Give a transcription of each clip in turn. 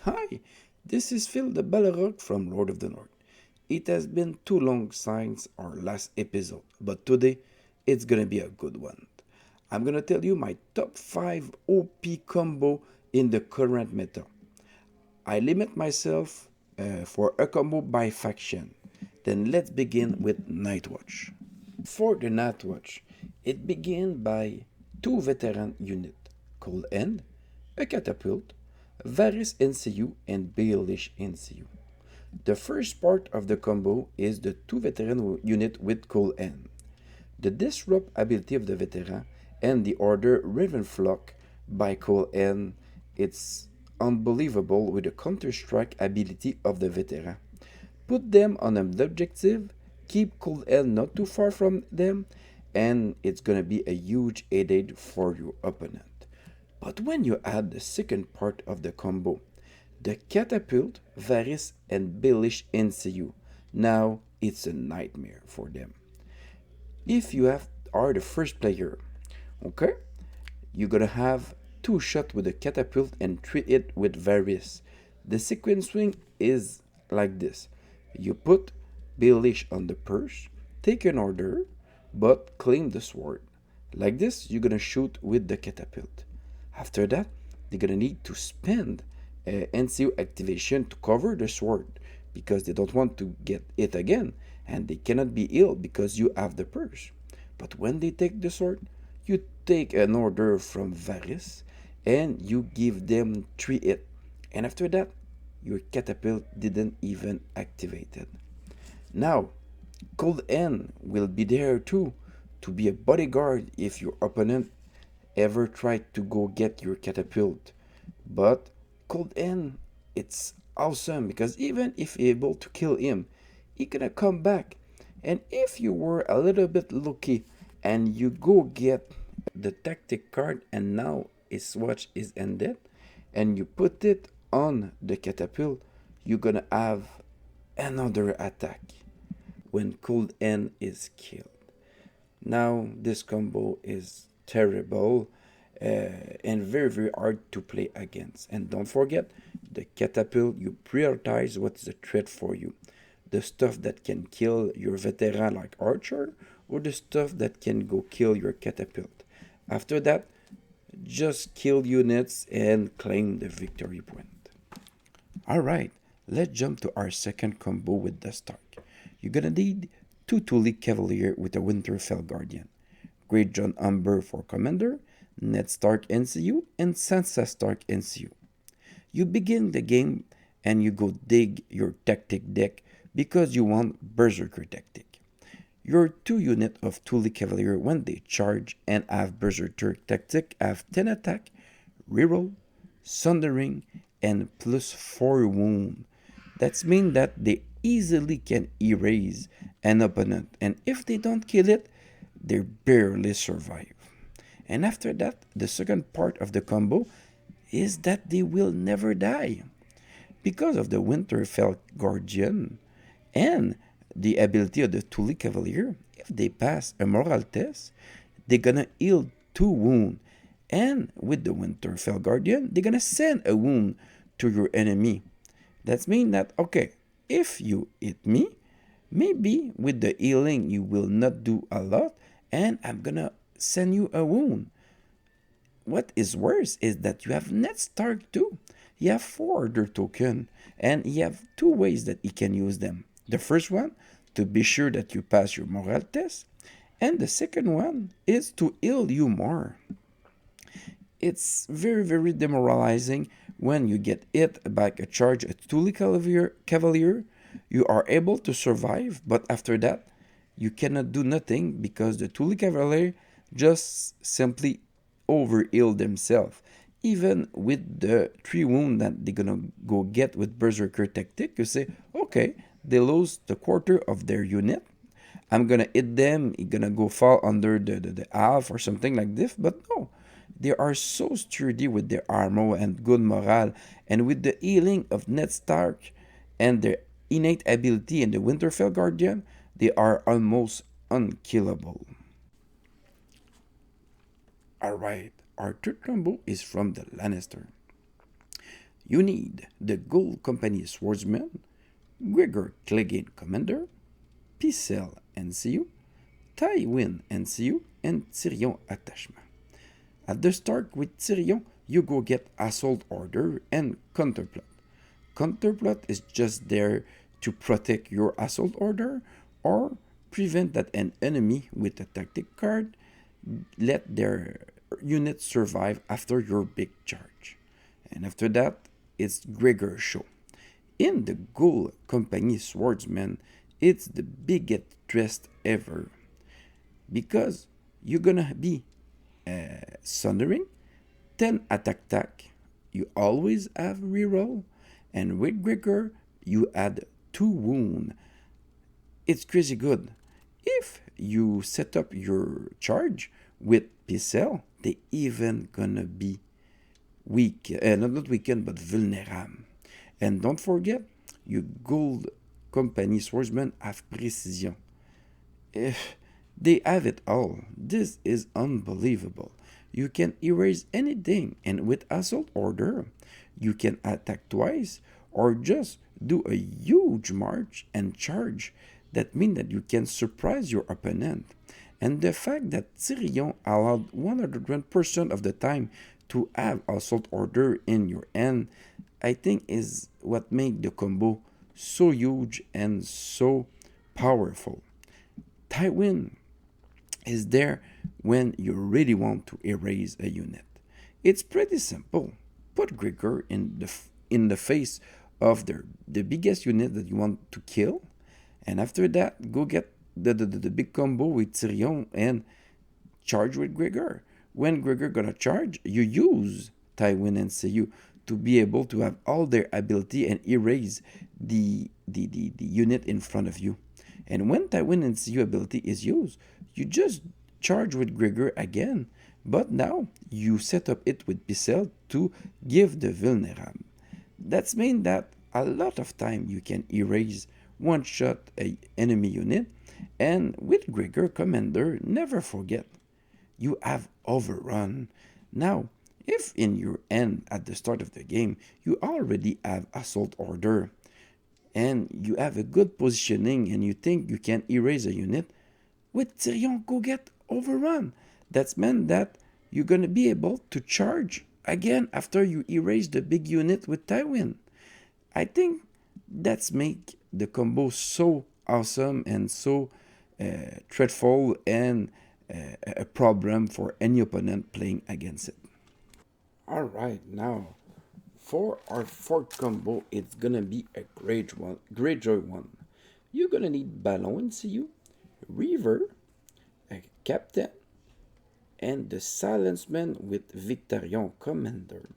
Hi, this is Phil the Balrog from Lord of the North. It has been too long since our last episode, but today it's gonna be a good one. I'm gonna tell you my top 5 OP combo in the current meta. I limit myself for a combo by faction. Then let's begin with Nightwatch. For the Nightwatch, it begins by 2 veteran units, Cold End, a catapult, Varys NCU, and Baelish NCU. The first part of the combo is the 2 veteran unit with Cold End. The disrupt ability of the veteran and the order Ravenflock by Cold End, it's unbelievable with the counter-strike ability of the veteran. Put them on an objective, keep Cold End not too far from them, and it's gonna be a huge headache for your opponent. But when you add the second part of the combo, the catapult, Varys, and Baelish NCU, now it's a nightmare for them. If you are the first player, okay, you're gonna have 2 shots with the catapult and 3 hit with Varys. The sequence swing is like this. You put Baelish on the purse, take an order, but claim the sword. Like this, you're gonna shoot with the catapult. After that, they're gonna need to spend NCU activation to cover the sword because they don't want to get it again, and they cannot be healed because you have the purse. But when they take the sword, you take an order from Varys and you give them 3 hit. And after that, your catapult didn't even activate it. Now, Cold End will be there too to be a bodyguard if your opponent ever tried to go get your catapult. But Cold End, it's awesome because even if you're able to kill him, he gonna come back. And if you were a little bit lucky and you go get the tactic card and now his watch is ended and you put it on the catapult, you're gonna have another attack when Cold End is killed. Now this combo is terrible and very very hard to play against. And don't forget the catapult, you prioritize what's the threat for you. The stuff that can kill your veteran like Archer or the stuff that can go kill your catapult. After that, just kill units and claim the victory point. Alright, let's jump to our second combo with the Stark. You're gonna need 2 Tully Cavalier with a Winterfell Guardian, Great John Umber for Commander, Ned Stark NCU, and Sansa Stark NCU. You begin the game and you go dig your tactic deck because you want Berserker tactic. Your 2 units of Tully Cavalier, when they charge and have Berserker tactic, have 10 attack, reroll, sundering, and plus 4 wound. That means that they easily can erase an opponent, and if they don't kill it, they barely survive. And after that, the second part of the combo is that they will never die. Because of the Winterfell Guardian and the ability of the Tully Cavalier, if they pass a moral test, they're gonna heal 2 wounds. And with the Winterfell Guardian, they're gonna send a wound to your enemy. That means that, okay, if you hit me, maybe with the healing you will not do a lot, and I'm gonna send you a wound. What is worse is that you have Ned Stark too. You have 4 order token, and you have 2 ways that he can use them. The first one, to be sure that you pass your moral test, and the second one is to heal you more. It's very very demoralizing when you get hit by a charge at Tully Cavalier. You are able to survive, but after that, you cannot do nothing because the Tully Cavalier just simply overheal themselves. Even with the 3 wounds that they're gonna go get with Berserker tactic, you say, okay, they lose the quarter of their unit. I'm gonna hit them, it's gonna go fall under the half or something like this, but no. They are so sturdy with their armor and good morale, and with the healing of Ned Stark and their innate ability in the Winterfell Guardian, they are almost unkillable. Alright, our third combo is from the Lannister. You need the Gold Company Swordsman, Gregor Clegane Commander, Picel NCU, Tywin NCU, and Tyrion Attachment. At the start with Tyrion, you go get Assault Order and Counterplot. Counterplot is just there to protect your Assault Order or prevent that an enemy with a tactic card let their unit survive after your big charge. And after that, it's Gregor's show. In the Gold Company Swordsman, it's the biggest twist ever because you're gonna be Sundering, 10 attack tack. You always have reroll, and with Gregor, you add 2 wound. It's crazy good. If you set up your charge with Picel, they even gonna be weak, not weakened, but vulnerable. And don't forget, your Gold Company Swordsmen have precision. If they have it all, this is unbelievable. You can erase anything, and with Assault Order, you can attack twice or just do a huge march and charge. That means that you can surprise your opponent. And the fact that Tyrion allowed 100% of the time to have Assault Order in your hand, I think is what made the combo so huge and so powerful. Tywin is there when you really want to erase a unit. It's pretty simple. Put Gregor in the face of the biggest unit that you want to kill, and after that, go get the big combo with Tyrion and charge with Gregor. When Gregor gonna charge, you use Tywin and Seiyu to be able to have all their ability and erase the unit in front of you. And when Tywin and Seiyu ability is used, you just charge with Gregor again. But now you set up it with Picel to give the vulnerable. That's mean that a lot of time you can erase one shot a enemy unit, and with Gregor Commander, never forget you have overrun. Now, if in your end at the start of the game you already have Assault Order and you have a good positioning and you think you can erase a unit, with Tyrion go get overrun. That's meant that you're gonna be able to charge again after you erase the big unit with Tywin. I think that's make the combo so awesome and so dreadful and a problem for any opponent playing against it. Alright, now for our fourth combo, it's gonna be a great joy one. You're gonna need Ballon CU, Reaver, a Captain, and the Silenceman with Victorian Commander.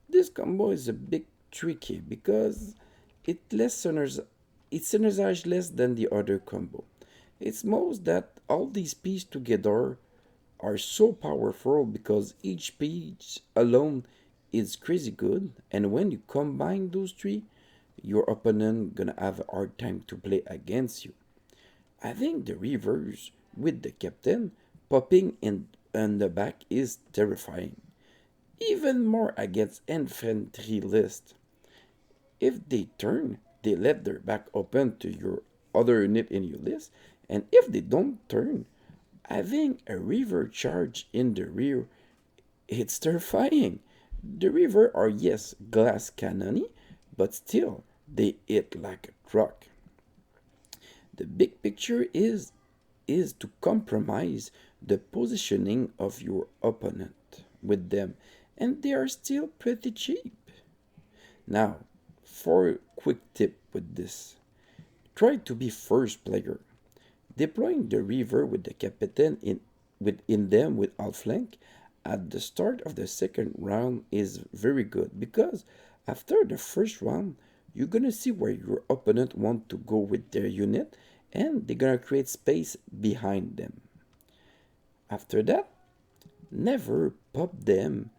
This combo is a bit tricky because it synergizes less than the other combo. It's most that all these pieces together are so powerful because each piece alone is crazy good, and when you combine those three, your opponent gonna have a hard time to play against you. I think the reverse with the captain popping in the back is terrifying. Even more against infantry list. If they turn, they let their back open to your other unit in your list, and if they don't turn, having a river charge in the rear, it's terrifying. The river are yes glass cannony, but still they hit like a truck. The big picture is to compromise the positioning of your opponent with them, and they are still pretty cheap. Now, for a quick tip with this, try to be first player. Deploying the river with the captain in them with outflank at the start of the second round is very good because after the first round you're gonna see where your opponent want to go with their unit and they're gonna create space behind them. After that, never pop them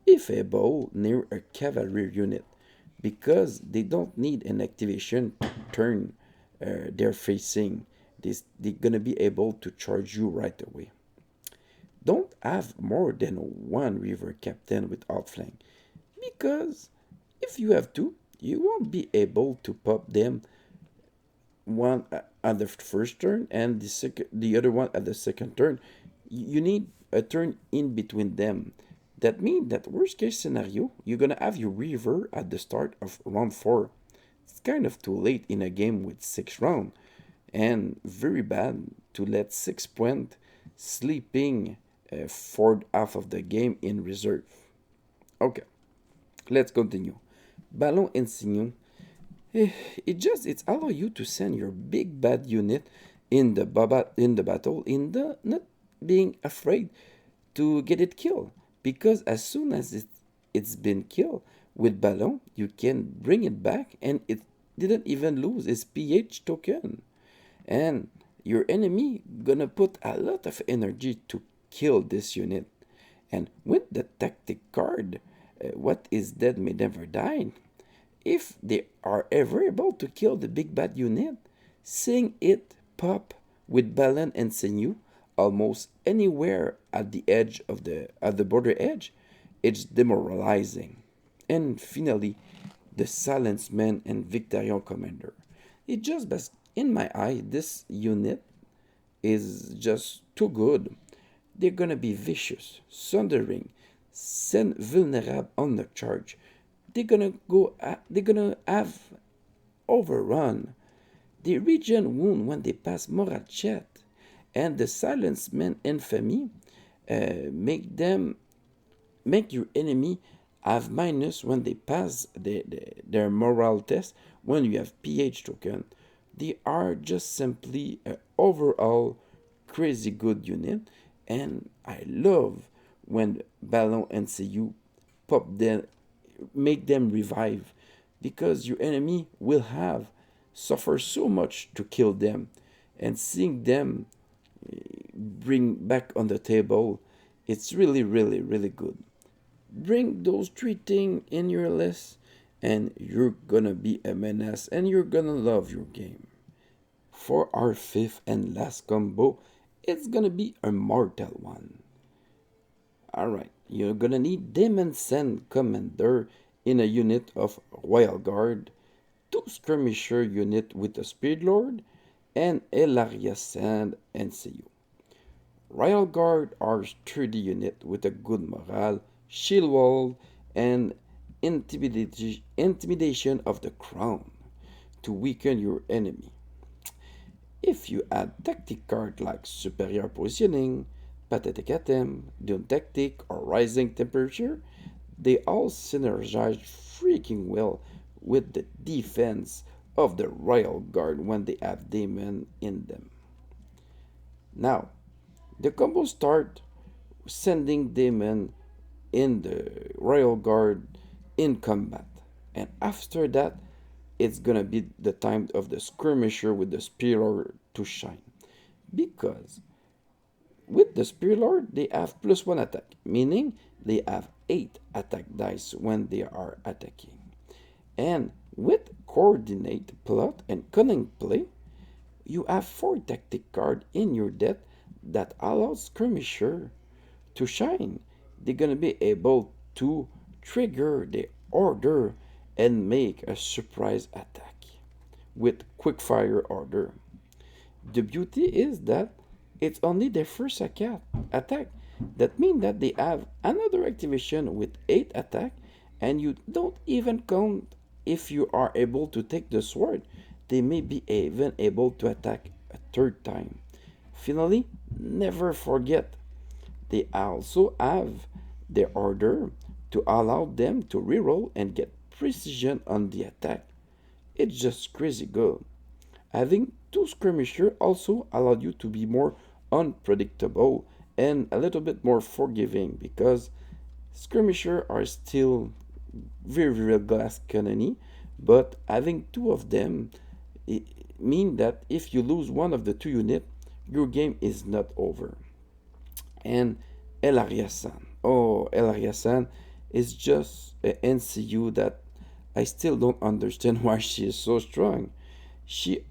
if able near a cavalry unit because they don't need an activation to turn they're facing. They're gonna be able to charge you right away. Don't have more than one river captain with outflank because If you have two, you won't be able to pop them one at the first turn and the other one at the second turn. You need a turn in between them. That means that worst case scenario, you're gonna have your river at the start of round four. It's kind of too late in a game with six rounds, and very bad to let 6 point sleeping for half of the game in reserve. Okay, let's continue. Ballon Insigne. It's allow you to send your big bad unit in the battle in the not being afraid to get it killed, because as soon as it's been killed with Ballon, you can bring it back and it didn't even lose its PH token, and your enemy gonna put a lot of energy to kill this unit. And with the tactic card, what is dead may never die. If they are ever able to kill the big bad unit, seeing it pop with Balan and Sinew almost anywhere at the edge of the border edge, it's demoralizing. And finally, the Silence Man and Victorian Commander. It just in my eye, this unit is just too good. They're gonna be vicious, sundering, send vulnerable on the charge. They're gonna have overrun. The region wound when they pass Morachet, and the Silence Man infamy make your enemy have minus when they pass their moral test when you have PH token. They are just simply an overall crazy good unit, and I love when Ballon and CU pop them, make them revive, because your enemy will have suffer so much to kill them, and seeing them bring back on the table, it's really, really, really good. Bring those three things in your list, and you're gonna be a menace, and you're gonna love your game. For our fifth and last combo, it's gonna be a mortal one. Alright, you're gonna need Demon Sand Commander in a unit of Royal Guard, two Skirmisher unit with a Speed Lord, and Elaria Sand NCU. Royal Guard are sturdy unit with a good morale, shield wall, and intimidation of the crown to weaken your enemy. If you add tactic cards like Superior Positioning, Pathetic Attempt, Doom Tactic, or Rising Temperature, they all synergize freaking well with the defense of the Royal Guard when they have Demon in them. Now, the combo start sending Demon in the Royal Guard in combat, and after that, it's gonna be the time of the Skirmisher with the Spear to shine, because with the Spear Lord, they have +1 attack, meaning they have 8 attack dice when they are attacking. And with Coordinate, Plot, and Cunning Play, you have 4 tactic cards in your deck that allows Skirmisher to shine. They're gonna be able to trigger the order and make a surprise attack with Quickfire Order. The beauty is that it's only their first attack. That means that they have another activation with 8 attack, and you don't even count if you are able to take the sword. They may be even able to attack a third time. Finally, never forget, they also have their order to allow them to reroll and get precision on the attack. It's just crazy good. Having two skirmisher also allowed you to be more unpredictable and a little bit more forgiving, because skirmisher are still very, very glass cannon, but having two of them it mean that if you lose one of the two units, your game is not over. And El Ariasan. Oh, El Ariasan is just an NCU that I still don't understand why she is so strong. She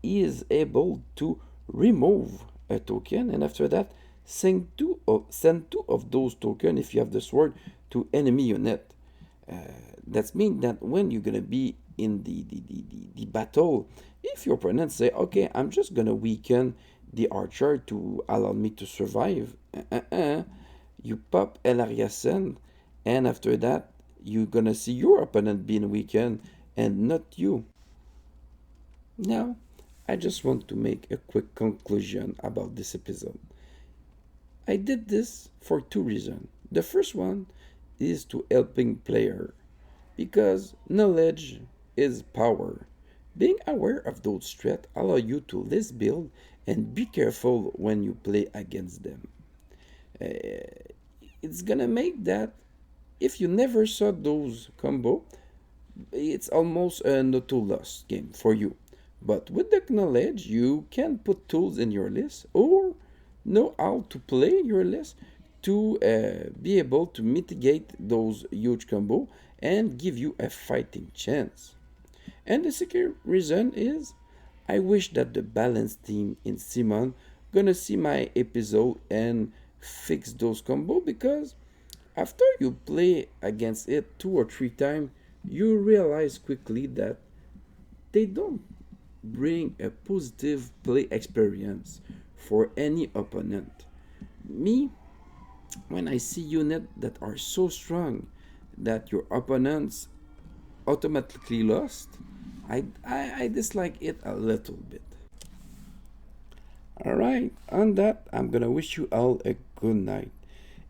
is able to remove a token, and after that send two of those tokens if you have the sword to enemy unit. That means that when you're gonna be in the battle, if your opponent say, okay, I'm just gonna weaken the archer to allow me to survive, you pop El Ariasen, and after that, you're gonna see your opponent being weakened and not you. Now, I just want to make a quick conclusion about this episode. I did this for two reasons. The first one is to helping player because knowledge is power. Being aware of those threats allow you to list build and be careful when you play against them. It's gonna make that if you never saw those combo, it's almost a no to loss game for you. But with the knowledge, you can put tools in your list or know how to play your list to be able to mitigate those huge combo and give you a fighting chance. And the second reason is I wish that the balanced team in Simon gonna see my episode and fix those combo because after you play against it two or three times, you realize quickly that they don't bring a positive play experience for any opponent. Me, when I see units that are so strong that your opponents automatically lost, I dislike it a little bit. Alright, on that, I'm gonna wish you all a good night.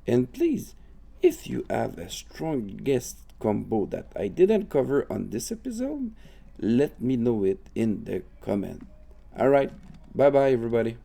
And please, if you have a strong guest combo that I didn't cover on this episode, let me know it in the comment. Alright, bye bye everybody.